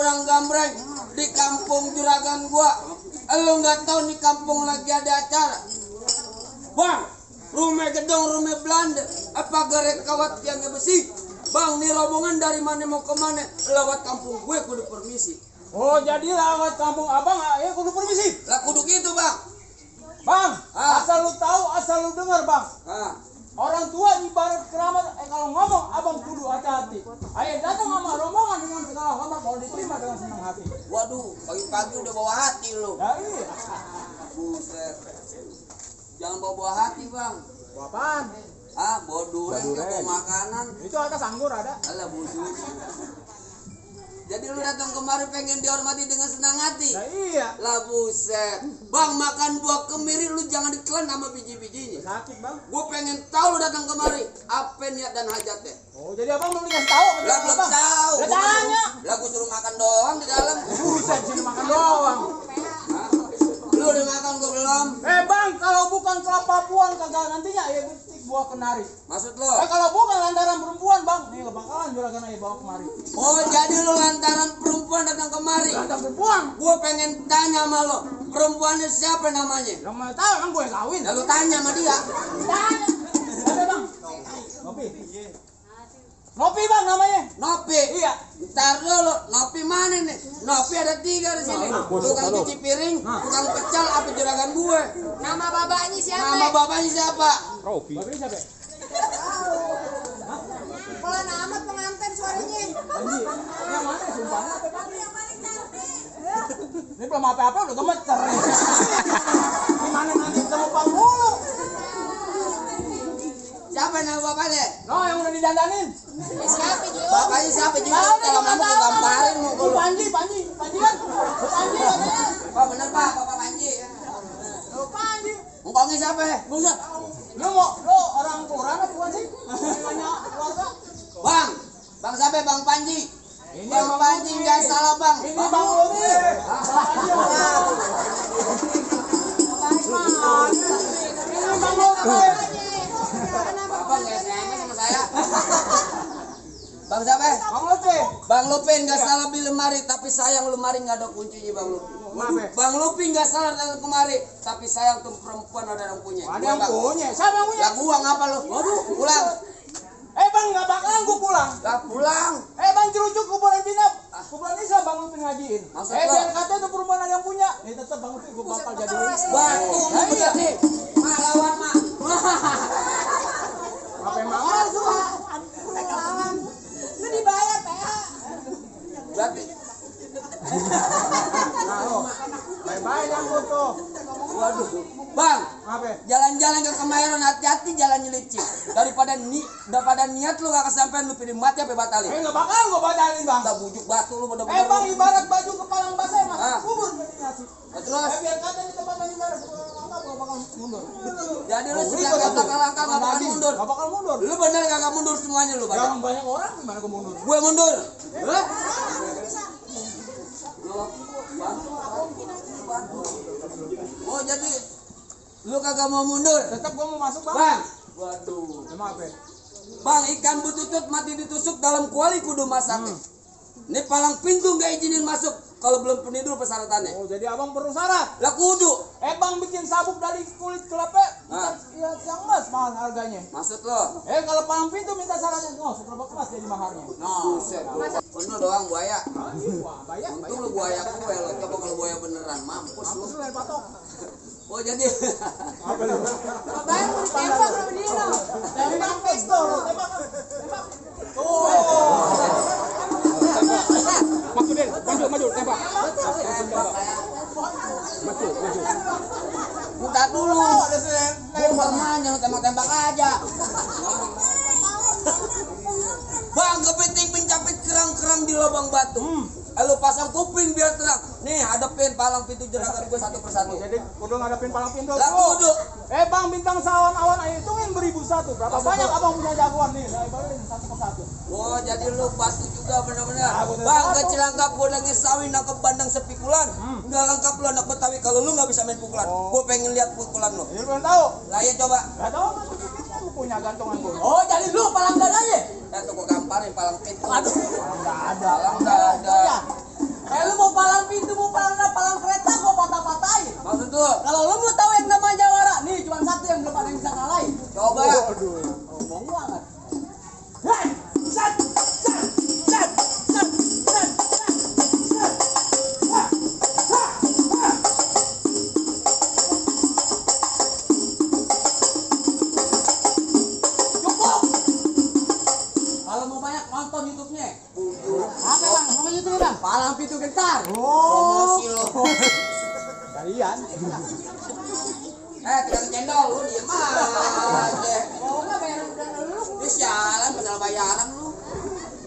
kurang gambreng di kampung juragan gua. Lu nggak tahu nih kampung lagi ada acara. Bang, rumah gedong, rumah Belanda, apa garek kawat tiangnya besi? Bang, nih rombongan dari mana mau kemana? Lewat kampung gue kudu permisi. Oh, jadi lewat kampung abang, ya kudu permisi. Lah kudu gitu bang. Bang, asal lu tahu, asal lu dengar bang. Orang tua ibarat keramat, kalau ngomong abang kudu hati-hati. Ayo datang sama rombongan dengan segala hormat, mau diterima dengan senang hati. Waduh, pagi-pagi udah bawa hati lu. Ya iya. Buset. Jangan bawa hati bang. Bawa apaan? Bawa durian, bawa makanan. Itu atas anggur ada. Alah busuk. Jadi lu datang kemari pengen dihormati dengan senang hati. Ya iya. Lah buset. Bang, makan buah kemiri lu jangan ditelan sama biji-bijinya. Sakit bang. Gue pengen tahu lu datang kemari apa niat dan hajatnya. Oh, jadi abang belum dikasih tahu? Lah belum tahu. Lah tanya. Lah gue suruh makan doang di dalam. Buset, sini makan doang. Lu udah makan gue belum? Bang, kalau bukan kelapa buan kagak nantinya ya betik buah kenari. Maksud lu? Kalau bukan lantaran perempuan bang, nih gak bakalan juragan aja bawa kemari. Oh, jadi lu lantaran perempuan datang kemari? Lantaran perempuan. Gue pengen tanya sama lo, perempuannya siapa namanya? Yang mana tahu kan gue kawin. Ya lu tanya sama dia. Tanya. Ada bang. Nopi. Nopi bang namanya. Nopi. Iya. Ntar dulu, Nopi mana nih? Nopi ada 3 di sini. Tukang cuci piring, tukang pecel, apa juragan gue? Nama bapaknya siapa? Nama bapaknya siapa? Robi. Bapaknya siapa? Pelan amat pengantin suaranya. Anji. Yang mana sumpahnya apa bang? Ini belum apa-apa udah gemeter. Gimana nanti ketemu Bang Mulu? Siapa nama bapaknya? No, yang udah didandanin. Siapa juga? Bapaknya siapa juga? Kalau mau gue gamparin mau gue. Panji kan? Panji katanya. Pak bener pak, Bapak Panji. Panji. Engkongnya siapa? Buset. Lo orang kurang apa bukan sih? Banyak keluarga. Bang siapa Bang Panji? Ini Bang Panji nggak salah bang. Ini Bang Lobi. Ini Bang Lobi. Bapak nggak SMS sama saya. Bang siapa? Bang Lobi. Bang Lupi nggak salah beli lemari, tapi sayang lemari nggak ada kuncinya Bang Lupi. Bang Lupi nggak salah datang kemari, tapi sayang tuh perempuan ada yang punya. Ada yang punya. Siapa yang punya? Ya gua ngapa lu? Waduh, pulang. Bang nggak bakalan gua pulang. Lah pulang. Bang cerucuk kuburan jinap. Kuburan ini Bang Lupi ngajiin. Biar katanya itu perempuan ada yang punya. Tetap Bang Lupi gua bakal jadiin. Batu lu jadi. Lawan mak. Apa yang mahal tuh? Lawan. Lu dibayar PH. Berarti. Nah lo, bye-bye yang tuh. Waduh. Bang, Apa? jalan-jalan ke Kemayoran hati-hati jalannya licin. Daripada niat lu gak kesampean lu pilih mati apa batalin. Nggak bakalan gua batalin Bang. Kita bujuk batu lu bener-bener. Bang ibarat baju kepalang basah Mas. Kubur ngasih. Terus Biar kata di tempat yang ibarat gua bakal mundur. jadi lu sudah langkah-langkah gak bakal mundur. Gak bakal mundur. Lu bener gak mundur semuanya lu Yang pada. banyak orang gimana gua mundur? Gue mundur. Hah? Oh jadi lu kagak mau mundur. Tetap gua mau masuk Bang. Bang. Waduh. Emang apa? Bang, ikan bututut mati ditusuk dalam kuali kudu masak. Ini palang pintu gak izinin masuk kalau belum penuhi dulu persyaratannya. Oh jadi abang perlu syarat. Lah kudu. Bang bikin sabuk dari kulit kelapa. Ya yang emas mahal harganya. Maksud lo? Kalau palang pintu minta syaratnya. Oh seberapa emas jadi maharnya. Buset. Penuh doang buaya. Wah bayar. Untung lu buaya gue lo. Coba kalau buaya beneran mampus lu. Mampus lu dari patok. Oh jadi. Apa lu? Bayar mau ditembak sama dia lo. Tembak pistol. Tembak. Maksudnya, maju, tembak. Maju. Bentar dulu. Gue bermain jangan tembak-tembak aja. Bang, kepiting pencapit kerang-kerang di lubang batu. Lu pasang kuping biar terang. Nih, hadapin palang pintu juragan gue satu persatu. Jadi kudu ngadepin palang pintu. Lah kudu. Bang bintang sawan-awan ayo hitungin beribu satu. Berapa banyak abang punya jagoan nih? Saya bagiin satu persatu. Oh, jadi lu batu juga benar-benar. Bang, kecil lengkap gue lagi sawi nangkep bandang sepikulan. Enggak lengkap lu anak Betawi kalau lu nggak bisa main pukulan. Gue pengen lihat pukulan lu. Ini belum tahu. Lah ya coba. Gak tahu kan lu punya gantungan gue. Oh, jadi lu palang dadanya? Ya tuh gue gamparin palang pintu. Aduh, nggak ada. Palang dada. palang pintu, mau palang kereta, gua patah-patahin. Maksud tuh? Kalau lu mau tahu yang namanya jawara, nih cuma satu yang belum ada yang bisa ngalahin. Coba. Ngomong banget. Hei, set, set, set, set, set, set. Ha, ha, ha. Cukup. Kalau mau banyak nonton YouTube-nya. Apa bang? Apa itu bang? Palang pintu gentar. Promosi lo. Kalian. Tukang cendol lu diem aja. Oh nggak bayaran udah dulu. Dia sialan padahal bayaran lu.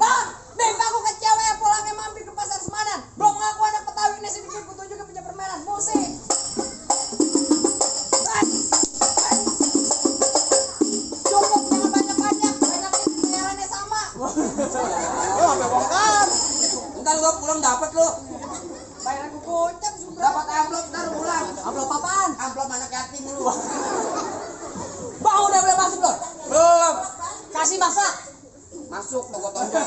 Bang, Bang, aku ke cewek pulangnya mampir ke pasar Semanan. Belum ngaku anak Betawi ini sedikit kutu juga punya permainan musik. Cukup jangan banyak-banyak. Banyak itu bayarannya sama. Oh, sampai bongkar. Ntar gua pulang dapat lu. Bayaran aku gocap sudah. Dapat amplop ntar pulang. Amplop apaan? Amplop anak yatim lu. Bang udah boleh masuk loh. Belum. Kasih masak. Masuk pokok tonjok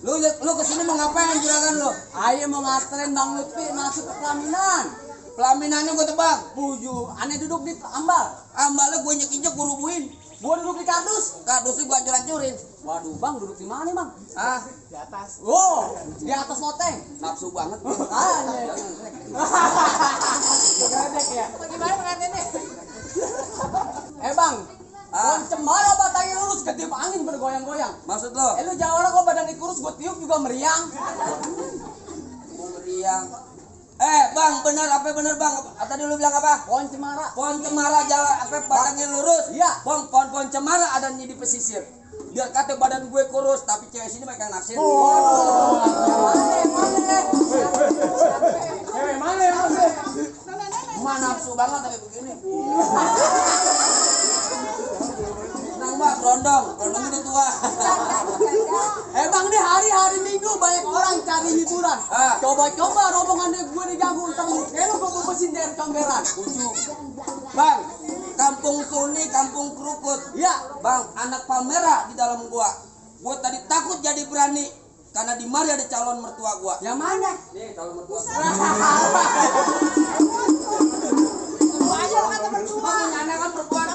lu. Lu kesini mau ngapain juragan lu? Ayo mau nganterin Bang Lutfi masuk ke pelaminan. Pelaminannya gua tebak. Buju, aneh duduk di ambal. Ambalnya gua injek-injek gua rubuhin. Gua duduk di kardus. Kardusnya gua hancur-hancurin. Waduh, Bang duduk di mana, Bang? Ah, Di atas. Wow, di atas loteng. nafsu banget gua. Aneh. Gredek ya. Bagaimana pengantinnya? Bang, Ah. pohon cemara batangnya lurus kedip angin bergoyang-goyang. Maksud lo? Lu jawara kok badan kurus, gua tiup juga meriang. Gua meriang. Bang, benar apa benar bang? Tadi lu bilang apa? Pohon cemara. Pohon cemara jalan apa batangnya lurus? Iya. Pohon cemara adanya di pesisir. Biar kata badan gue kurus, tapi cewek sini mereka naksir. Oh, mana? Mana nafsu banget tapi begini. Senang bang, rondong udah tua. Bang, nih hari-hari Minggu banyak orang cari hiburan. Ah. Coba-coba rombongan gue diganggu utang lu gue bebesin dari comberan. Ujung. Bang, kampung Suni, kampung Kerukut. Iya. Bang, anak Palmera di dalam gua. Gua tadi takut jadi berani karena di mari ada calon mertua gua. Yang mana? Nih, calon mertua. Lu aja lu kata berdua. Gua punya anak kan perempuan.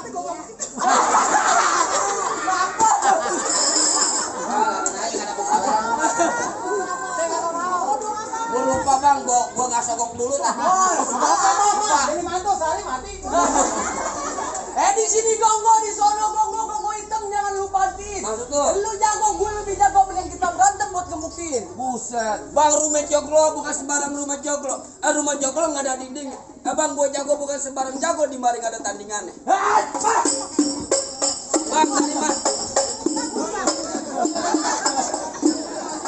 Gua lupa bang, gua nggak sogok dulu tadi. Lupa. Ini mantu sehari mati. Di sini gongo, di sono gongo hitam jangan lupain. Maksud tuh? Lu jago, gue lebih jago yang kita berantem buat ngebuktiin. Buset, bang rumah joglo bukan sembarang rumah joglo. Rumah joglo nggak ada dinding. Bang, gua jago bukan sembarang jago di mari nggak ada tandingannya. Bang, dari mana?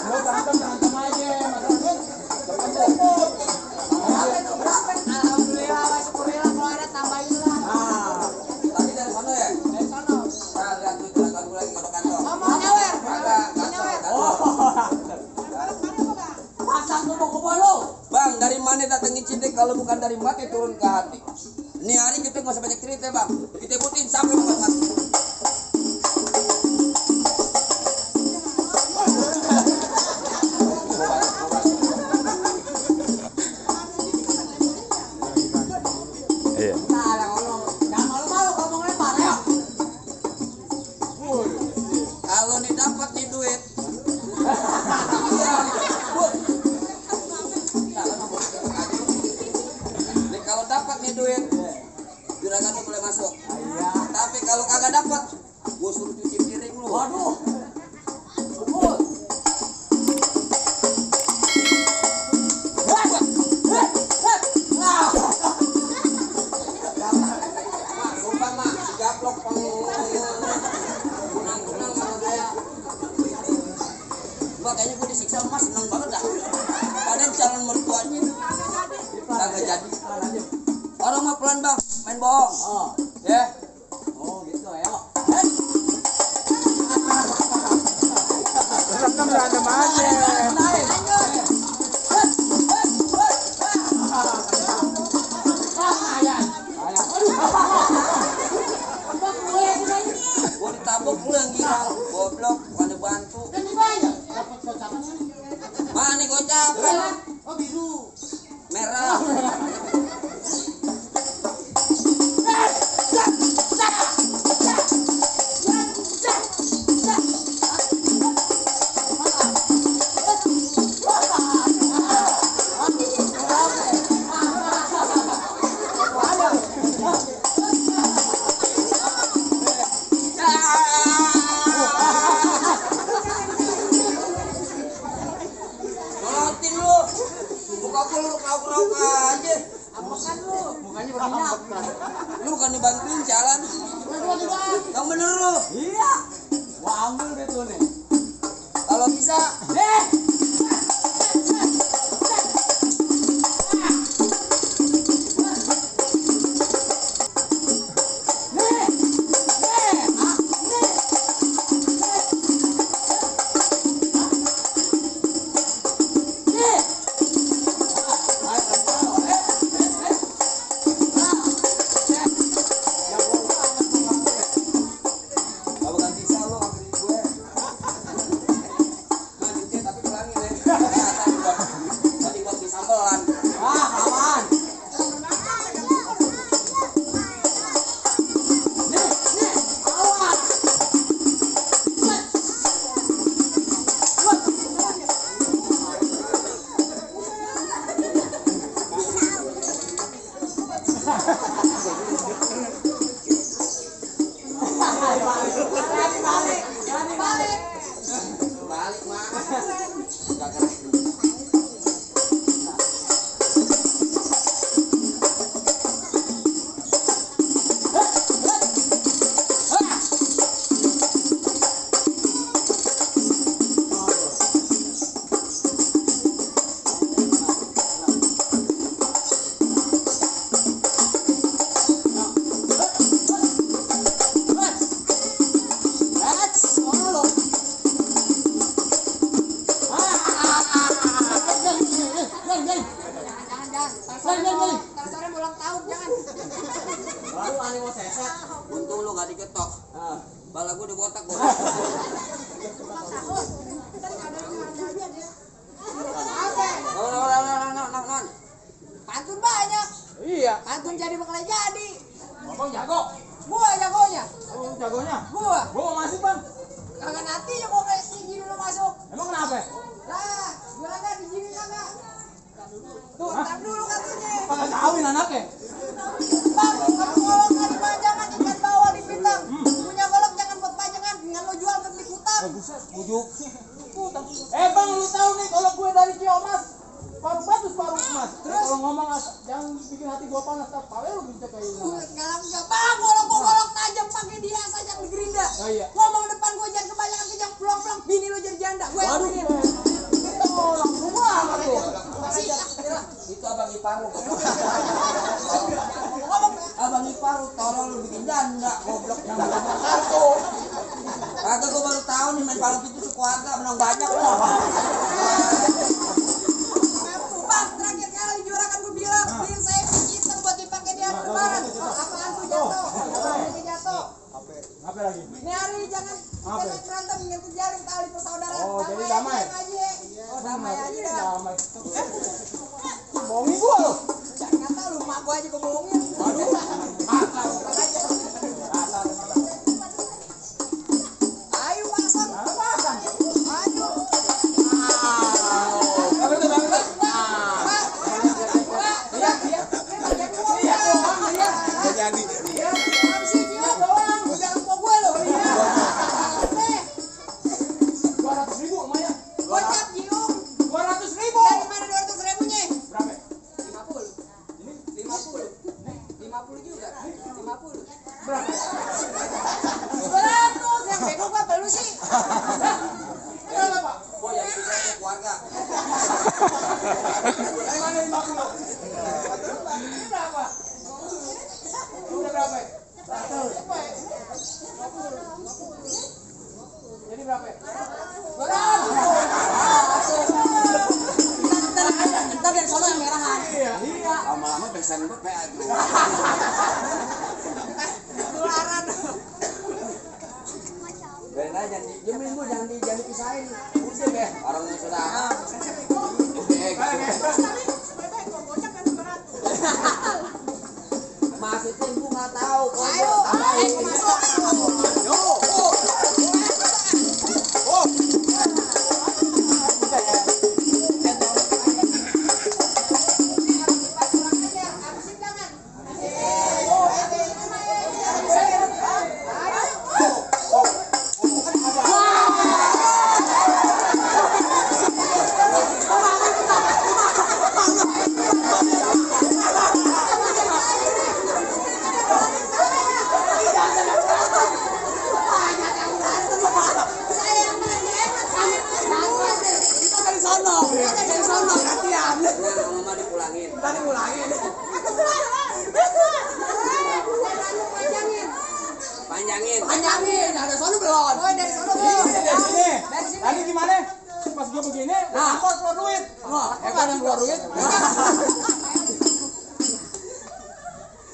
Lu berantem aja, Alhamdulillah, syukurillah kalau ada tambahin lah. Tadi dari sana ya? Dari sono. Nah, lihat tuh juragan gua lagi ke kantor. Mau nyawer. Kagak, Mau nyawer. pasang kubu-kubu lu. Bang, dari mana datangin cinta kalau bukan dari mati turun ke hati? Ini hari kita nggak usah banyak cerita bang. Kita ikutin sampai mau mati. Jangan malu-malu kalau mau ngelempar, ayo. Kalau nih dapat nih duit. Nih kalau dapat nih duit, juragan lu boleh masuk. Iya. Tapi kalau kagak dapat, gua suruh cuci piring lu. Waduh. Bubut. Sumpah mak, si gaplok tunang-tunang sama saya. Gua kayaknya gua disiksa mas, seneng banget dah. Padahal calon mertuanya kagak jadi. Orang mah pelan bang, main bohong. Oh. Ya. Oh, gitu ayo. Berantem aja. Gua ditabok lu yang girang, goblok, bukan dibantu. Mana gocapan? Makanya berminyak. Lu bukan dibantuin jalan. Yang bener lu. Iya. Gua ambil deh tuh nih. Kalau bisa, kalau nggak bisa lu ambil gue. Lanjutin tapi kurangin deh. Tadi buat disambelan. Aman. Balik mah. Enggak keren. Jangan. Ntar sore mau ulang tahun, jangan. Baru aneh mau seset. Untung lu nggak diketok. Bala gue dibotak gua. Ulang tahun. Ntar ada aja dia. Apa? Non. Pantun banyak. Iya. Pantun jadi bakal jadi. Abang jago. Gua jagonya. Oh, jagonya. Gua. Gua mau masuk, Bang. Kagak nanti ya gua kayak tinggi dulu masuk. Emang kenapa? Lah, gua kagak dijinin kagak. Tuh, Hah? tar dulu katanya. Kagak kawin anaknya. Bang, kamu golok nggak dipanjangan ikan bawal di bintang. Punya golok jangan buat pajangan, dengan lo jual ke beli utang. Buset, bujuk. Bang, lu tahu nih kalau gue dari Ciomas, paru batu paru emas. Terus kalau ngomong jangan bikin hati gua panas, tak pawe lu bisa kayak gini. Sekarang enggak, bang, golok tajam pakai dia saja di gerinda. Oh iya. Ngomong depan gua jangan kebanyakan kejang pulang-pulang, bini lo jadi janda. Gue Waduh, yakin. oh, langsung banget tuh. Itu abang ipar lu. Ngomong Abang ipar lu tolong lu bikin janda goblok yang kartu. Kagak gua baru tahu nih main palu itu sekeluarga menang banyak. Bang, terakhir kali juara kan gue bilang, beliin saya hitam buat dipakai di hari lebaran. Apaan tuh jatuh? Apaan jatuh? Apa lagi? Ini hari jangan berantem, nyentuh jaring tali persaudaraan. Oh, jadi damai. Aja. Oh, damai aja dah. Damai. Bohongin gua lu. Jangan kata lu, mak gua aja gue bohongin. Aduh. Ayo pasang. Pasang. Ayo. Apa itu, Bang? Jadi. Doang, jangan lupa gue lo. 200.000 Maya. Gocap Jiung. 200.000. Dari mana 200.000-nya? Berapa? 50. Ini 50. 50 juga. 50. berapa? 200 yang bego gua apa lu sih? Berapa, Pak? Gua yang bisa keluarga. Dari mana 50? Ini berapa? Udah berapa? 100. Jadi berapa? 200. Ntar dari sono yang merahan. Iya. Lama-lama pesan gue PA. Ketularan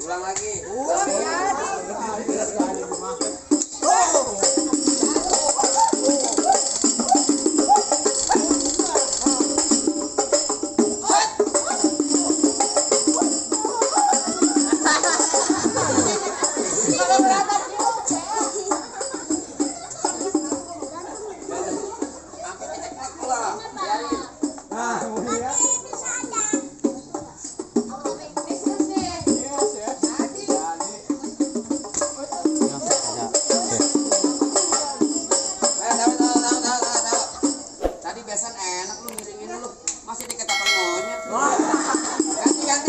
Ulang lagi. Tadi biasanya enak lu miringin lu. Masih dikata monyet.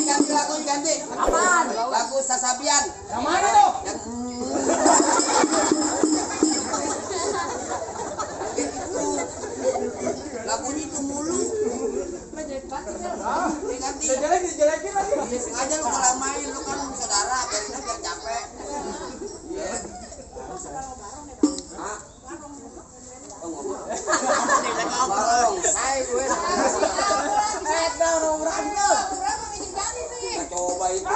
Ganti lagu ganti. Apaan? Lagu Sasabian. Yang mana tuh? Yang lagunya itu mulu. Ganti. Dijelekin lagi. Iya sengaja lu malah main lu kan saudara biarin biar capek. Iya. Hah? Oh ngomong. Barong, saya gue. Berapa minjem jadi nih? Kita coba itu.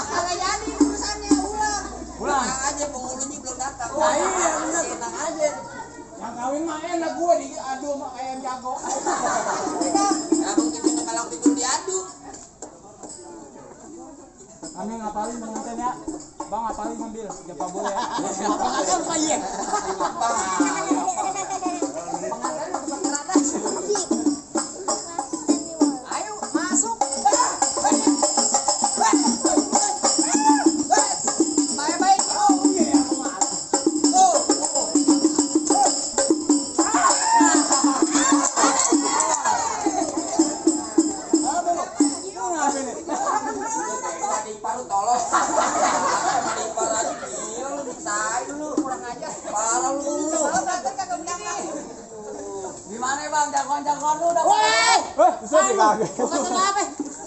Kagak jadi urusannya ulang. Pulang. Tenang aja penghulunya belum datang. Nah, iya, bener. Tenang aja. Yang kawin mah enak gue diadu sama ayam jago. Ya mungkin kita kalau tidur diadu. Kami ngapalin pengantin ya. Bang ngapalin sambil siapa boleh ya. Pengantin apa iya? Ayo masuk. Baik-baik. Tadi paru tolong. Tadi paru aja gila lu disai dulu kurang aja. Parah lu. Kalau belajar kagak begini. Gimana bang, jagoan-jagoan lu udah pada Bisa dikaget.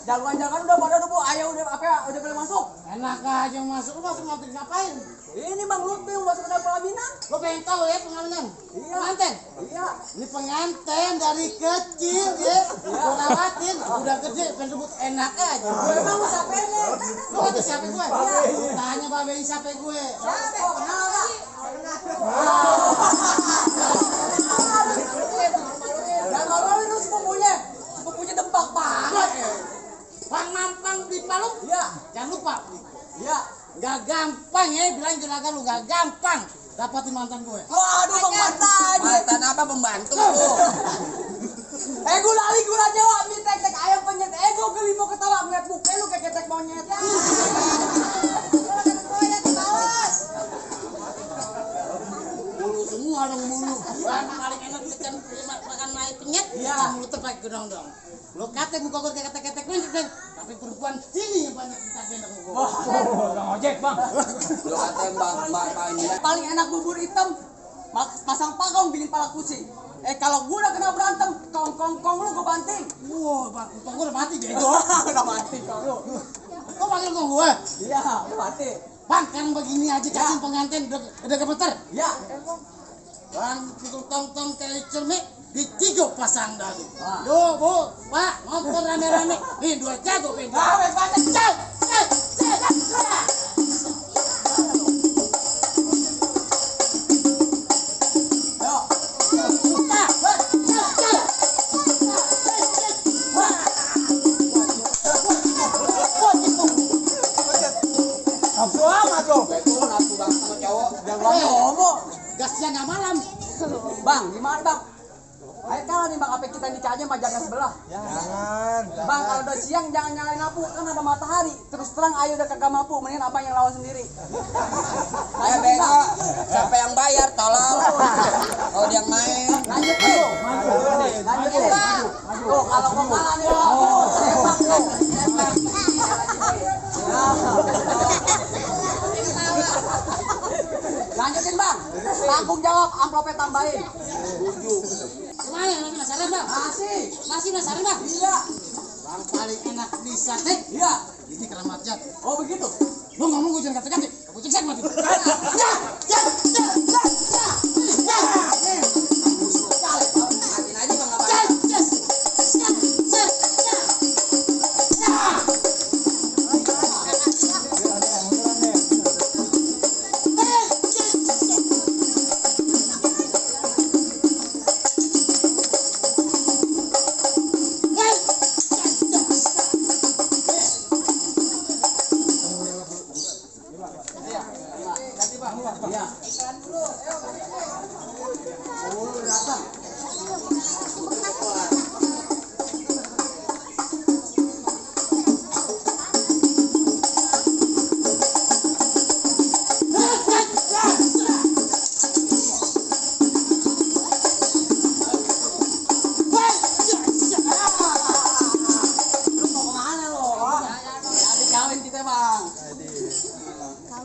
jagoan-jagoan udah pada dulu, ayo udah udah boleh masuk. Enak aja masuk, lu masuk ngapain? Ini bang lu tuh masuk ke pelaminan. Lu pengen tahu ya pengalaman? Iya. Pengantin? Iya. Ini pengantin dari kecil ya, gua rawatin, udah gede, pengen rebut enak aja. Emang lu siapa ini? Lu kata siapa gue? Tanya babe siapa gue? Oh kenal nggak? Dan malu lu sepupunya dembak banget. Bang Mampang di Palu? Iya. Jangan lupa, Iya. gak gampang ya, bilang juragan lu gak gampang dapatin mantan gue. Waduh bang mantan. Mantan apa pembantu lu? Gula Jawa, mie tek ayam penyet. Gue geli mau ketawa ngeliat muka lu kayak ketek monyet. Mulu semua dong mulu. Yang paling enak ikan makan naik penyet. Iya. Mulu terbaik gedong dong. Lo kate muka gue kayak ketek-ketek penyet deh. Tapi perempuan sini yang banyak kita gendong gue. Wah, bang ojek bang. Lu katain mbak ini ya. Paling enak bubur hitam, pasang pagong bikin pala kucing. Kalau gue udah kena berantem, kong lu gue banting. Wah, bang, untung gue udah mati bego. Udah mati kong lu. Kok panggil kong gue? Iya, udah mati. Bang, sekarang begini aja kasih pengantin udah gemeter. Iya. Bang, pukul tong-tong kayak cermik di 3 pasang dadu. Wah. Duh, Bu, Pak, ngompor rame-rame. Nih, 2 jago pindah. Wes banyak. Cek. Ayo. Nafsu amat lo. Betul nafsu banget sama cowok. Jangan ngomong. Gas siang nggak malam. Bang, gimana bang? Ayo kalah nih bang, apa kita nikah aja sama jaga sebelah. Jangan. Bang, kalau udah siang jangan nyalain lampu, kan ada matahari. Terus terang ayo udah kagak mampu, mendingan abang yang lawan sendiri. Ayo bego, siapa yang bayar tolong. Kalau dia yang main. Lanjut tuh. Lanjut bang. Tuh, kalau kau kalah nih bang. Tembak tuh. Tembak. Lanjutin bang. Tanggung jawab, amplopnya tambahin. Gimana? Masih penasaran, Bang? Masih penasaran, Bang? Iya. Bang paling enak di sate. Iya. Ini keramat jat. Oh begitu. Lu ngomong gue jangan kata-kata. Kucing saya mati. Ya. datang. Lu mau kemana lo? Jadi kawin kita bang.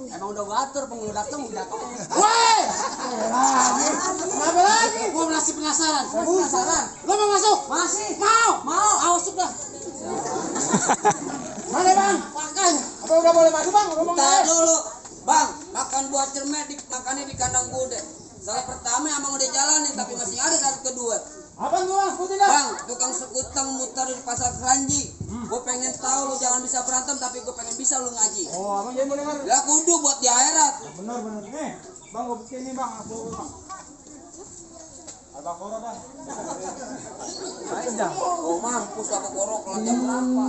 Emang udah gua atur penghulu datang udah jatuh. Woi! Kenapa lagi? Gua masih penasaran. Lo mau masuk? Masih. Mau. Masuk dah. Mana bang? Makan. Apa udah boleh masuk bang? Ngomong Tar aja. dulu, bang, makan buah cermet makannya di kandang kuda. Salah pertama emang udah jalanin tapi masih ada satu kedua. Apa tuh bang? Sebutin dah. Bang, tukang sekutang mutar di pasar Keranji. Gue pengen tahu lu jangan bisa berantem tapi gue pengen bisa lu ngaji. Oh, abang jadi mau dengar. Lah kudu buat di akhirat. Benar. Nih, bang gua bikin ini bang. Aku bang. Al-Baqarah dah. Oh mampus apa korok lah jam berapa?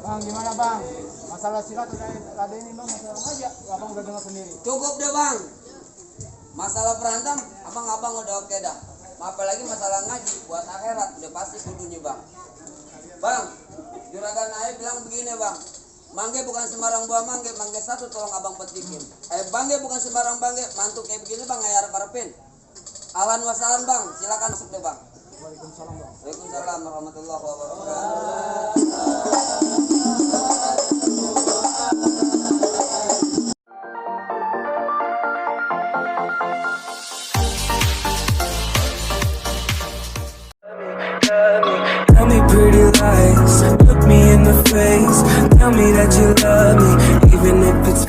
Bang gimana bang? Masalah silat udah ada ini bang, masalah aja. Abang udah dengar sendiri. Cukup deh bang. Masalah berantem, abang udah oke dah. Apalagi masalah ngaji buat akhirat udah pasti kudunya bang. Bang, juragan Aib bilang begini bang. Mangge bukan sembarang buah mangge satu tolong abang petikin. Bangge bukan sembarang bangge, mantu kayak begini bang ngayar parepin. Ahlan wasalan bang, silakan masuk deh bang. Waalaikumsalam bang. Waalaikumsalam warahmatullahi wabarakatuh. Tell me pretty lies, look me in the face. Tell me that you love me, even if it's